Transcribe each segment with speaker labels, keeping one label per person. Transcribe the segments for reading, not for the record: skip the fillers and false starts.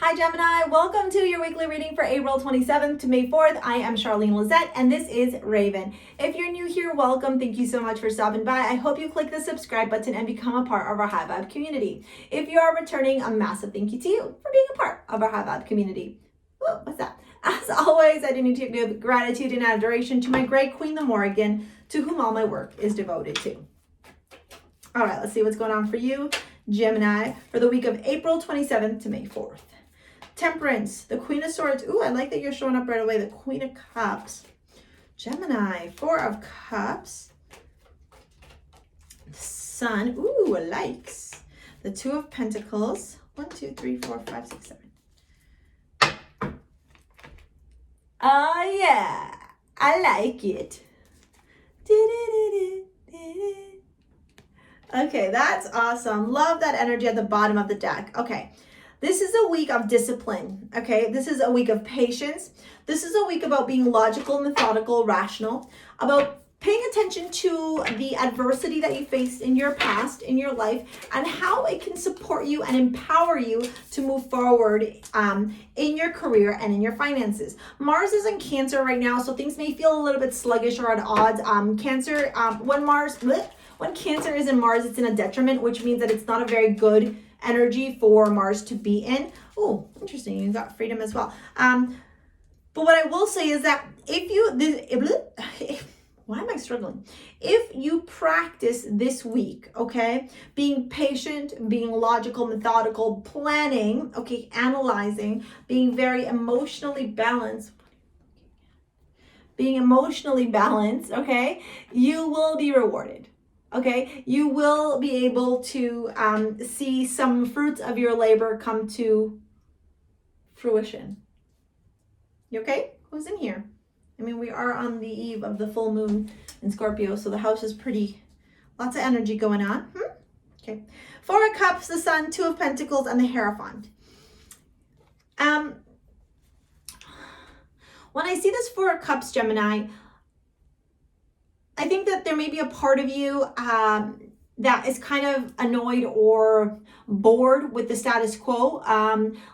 Speaker 1: Hi Gemini, welcome to your weekly reading for April 27th to May 4th. I am Charlene Lizette and this is Raven. If you're new here, welcome. Thank you so much for stopping by. I hope you click the subscribe button and become a part of our High Vibe community. If you are returning, a massive thank you to you for being a part of our High Vibe community. Whoa, what's that? As always, I do need to give gratitude and adoration to my great Queen, the Morrigan, to whom all my work is devoted to. All right, let's see what's going on for you, Gemini, for the week of April 27th to May 4th. Temperance, the Queen of Swords. Ooh, I like that you're showing up right away. The Queen of Cups. Gemini, Four of Cups. The Sun. Ooh, likes. The Two of Pentacles. 1, 2, 3, 4, 5, 6, 7. Oh, yeah. I like it. Okay, that's awesome. Love that energy at the bottom of the deck. Okay. This is a week of discipline, okay? This is a week of patience. This is a week about being logical, methodical, rational, about paying attention to the adversity that you faced in your past, in your life, and how it can support you and empower you to move forward in your career and in your finances. Mars is in Cancer right now, so things may feel a little bit sluggish or at odds. Cancer, when Cancer is in Mars, it's in a detriment, which means that it's not a very good energy for Mars to be in. Oh, interesting. You got freedom as well. But what I will say is that if you, why am I struggling? If you practice this week, okay, being patient, being logical, methodical, planning, okay, analyzing, being very emotionally balanced, okay, you will be rewarded. Okay, you will be able to see some fruits of your labor come to fruition. You okay? Who's in here? I mean, we are on the eve of the full moon in Scorpio, so the house is pretty, lots of energy going on. Okay, Four of Cups, the Sun, Two of Pentacles, and the Hierophant. When I see this Four of Cups, Gemini, I think that there may be a part of you that is kind of annoyed or bored with the status quo.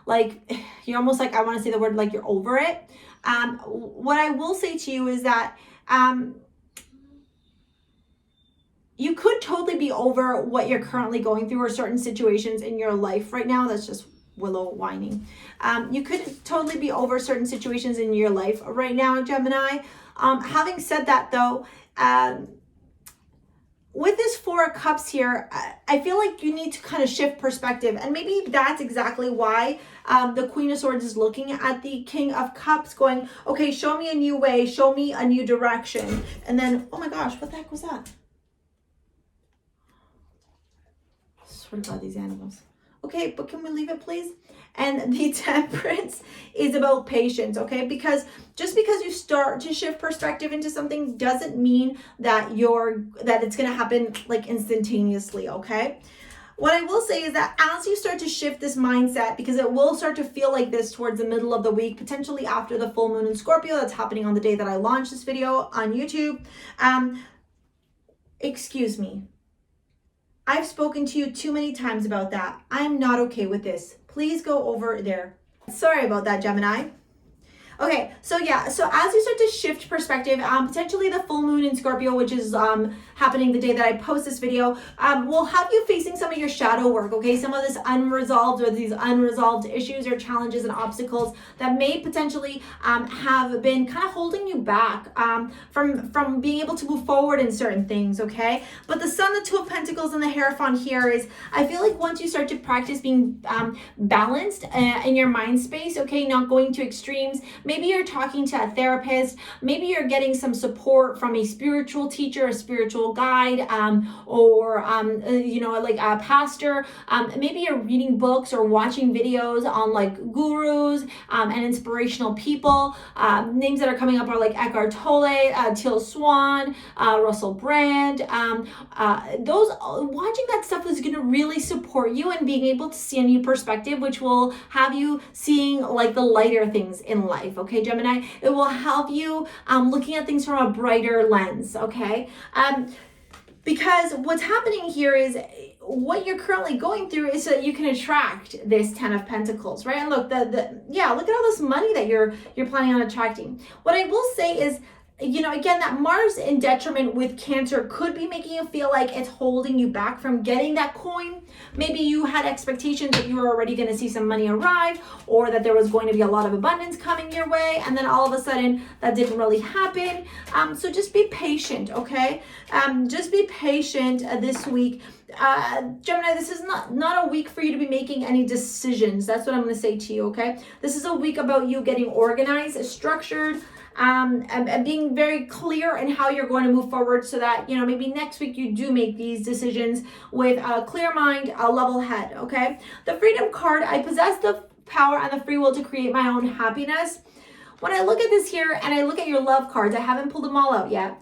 Speaker 1: Like you're almost like, I want to say the word like you're over it. What I will say to you is that you could totally be over what you're currently going through or certain situations in your life right now. That's just Willow whining. You could totally be over certain situations in your life right now, Gemini. Having said that though, with this Four of Cups here, I feel like you need to kind of shift perspective, and maybe that's exactly why the Queen of Swords is looking at the King of Cups going, okay, show me a new way, show me a new direction. And then, oh my gosh, what the heck was that? I swear to God, these animals. Okay, but can we leave it, please? And the Temperance is about patience, okay? Because just because you start to shift perspective into something doesn't mean that it's going to happen like instantaneously, okay? What I will say is that as you start to shift this mindset, because it will start to feel like this towards the middle of the week, potentially after the full moon in Scorpio, that's happening on the day that I launched this video on YouTube. Excuse me. I've spoken to you too many times about that. I am not okay with this. Please go over there. Sorry about that, Gemini. Okay, so yeah, so as you start to shift perspective, potentially the full moon in Scorpio, which is happening the day that I post this video, will have you facing some of your shadow work, okay? Some of this unresolved or these unresolved issues or challenges and obstacles that may potentially have been kind of holding you back from being able to move forward in certain things, okay? But the Sun, the Two of Pentacles, and the Hierophant here is, I feel like once you start to practice being balanced in your mind space, okay, not going to extremes. Maybe you're talking to a therapist. Maybe you're getting some support from a spiritual teacher, a spiritual guide, or like a pastor. Maybe you're reading books or watching videos on like gurus and inspirational people. Names that are coming up are like Eckhart Tolle, Till Swan, Russell Brand. Watching that stuff is going to really support you and being able to see a new perspective, which will have you seeing like the lighter things in life. Okay, Gemini, it will help you looking at things from a brighter lens, okay? Because what's happening here is what you're currently going through is so that you can attract this 10 of Pentacles, right? And look, yeah, look at all this money that you're planning on attracting. What I will say is, you know, again, that Mars in detriment with Cancer could be making you feel like it's holding you back from getting that coin. Maybe you had expectations that you were already going to see some money arrive, or that there was going to be a lot of abundance coming your way, and then all of a sudden that didn't really happen. So just be patient, okay? Just be patient this week. Gemini, this is not a week for you to be making any decisions. That's what I'm going to say to you, okay? This is a week about you getting organized, structured, and being very clear in how you're going to move forward, so that, you know, maybe next week you do make these decisions with a clear mind, a level head, okay? The Freedom card, I possess the power and the free will to create my own happiness. When I look at this here and I look at your love cards, I haven't pulled them all out yet.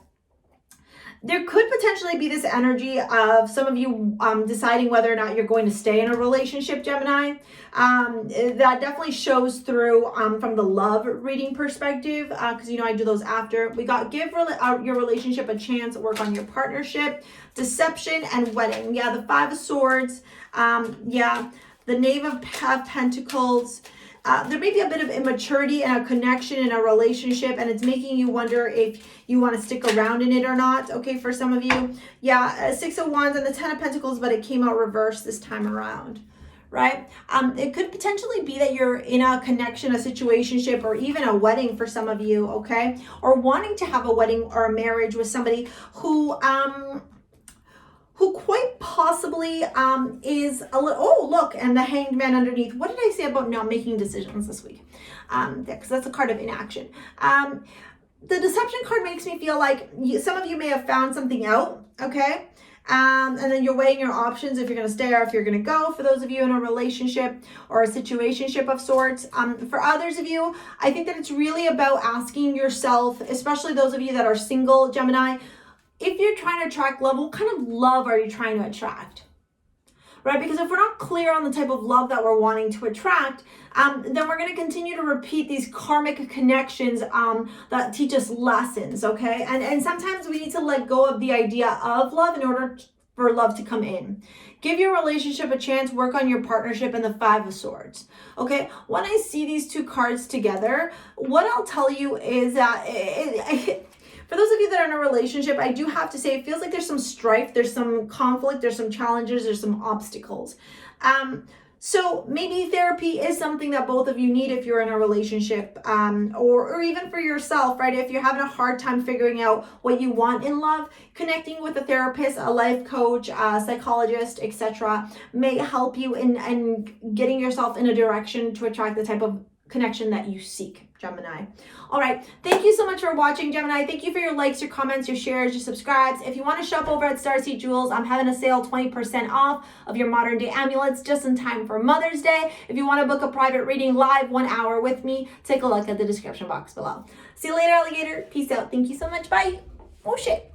Speaker 1: There could potentially be this energy of some of you deciding whether or not you're going to stay in a relationship, Gemini. That definitely shows through from the love reading perspective, because, you know, I do those after. We got give your relationship a chance, work on your partnership, deception, and wedding. Yeah, the Five of Swords. Yeah, the Knave of Pentacles. There may be a bit of immaturity and a connection in a relationship, and it's making you wonder if you want to stick around in it or not, okay, for some of you. Yeah, Six of Wands and the Ten of Pentacles, but it came out reversed this time around, right? It could potentially be that you're in a connection, a situationship, or even a wedding for some of you, okay? Or wanting to have a wedding or a marriage with somebody who quite possibly is a little, oh, look, and the Hanged Man underneath. What did I say about not making decisions this week? Because that's a card of inaction. The Deception card makes me feel like some of you may have found something out, okay? And then you're weighing your options if you're going to stay or if you're going to go, for those of you in a relationship or a situationship of sorts. For others of you, I think that it's really about asking yourself, especially those of you that are single, Gemini, if you're trying to attract love, what kind of love are you trying to attract? Right? Because if we're not clear on the type of love that we're wanting to attract, then we're going to continue to repeat these karmic connections that teach us lessons, okay? And sometimes we need to let go of the idea of love in order for love to come in. Give your relationship a chance, work on your partnership, and the Five of Swords, okay? When I see these two cards together, what I'll tell you is that for those of you that are in a relationship, I do have to say it feels like there's some strife, there's some conflict, there's some challenges, there's some obstacles. So maybe therapy is something that both of you need if you're in a relationship, or even for yourself, right? If you're having a hard time figuring out what you want in love, connecting with a therapist, a life coach, a psychologist, etc., may help you in getting yourself in a direction to attract the type of connection that you seek, Gemini. All right, thank you so much for watching, Gemini. Thank you for your likes, your comments, your shares, your subscribes. If you want to shop over at STARSEA Jewels, I'm having a sale, 20% off of your modern day amulets just in time for Mother's Day. If you want to book a private reading live 1 hour with me, take a look at the description box below. See you later, alligator. Peace out. Thank you so much. Bye. Oh shit.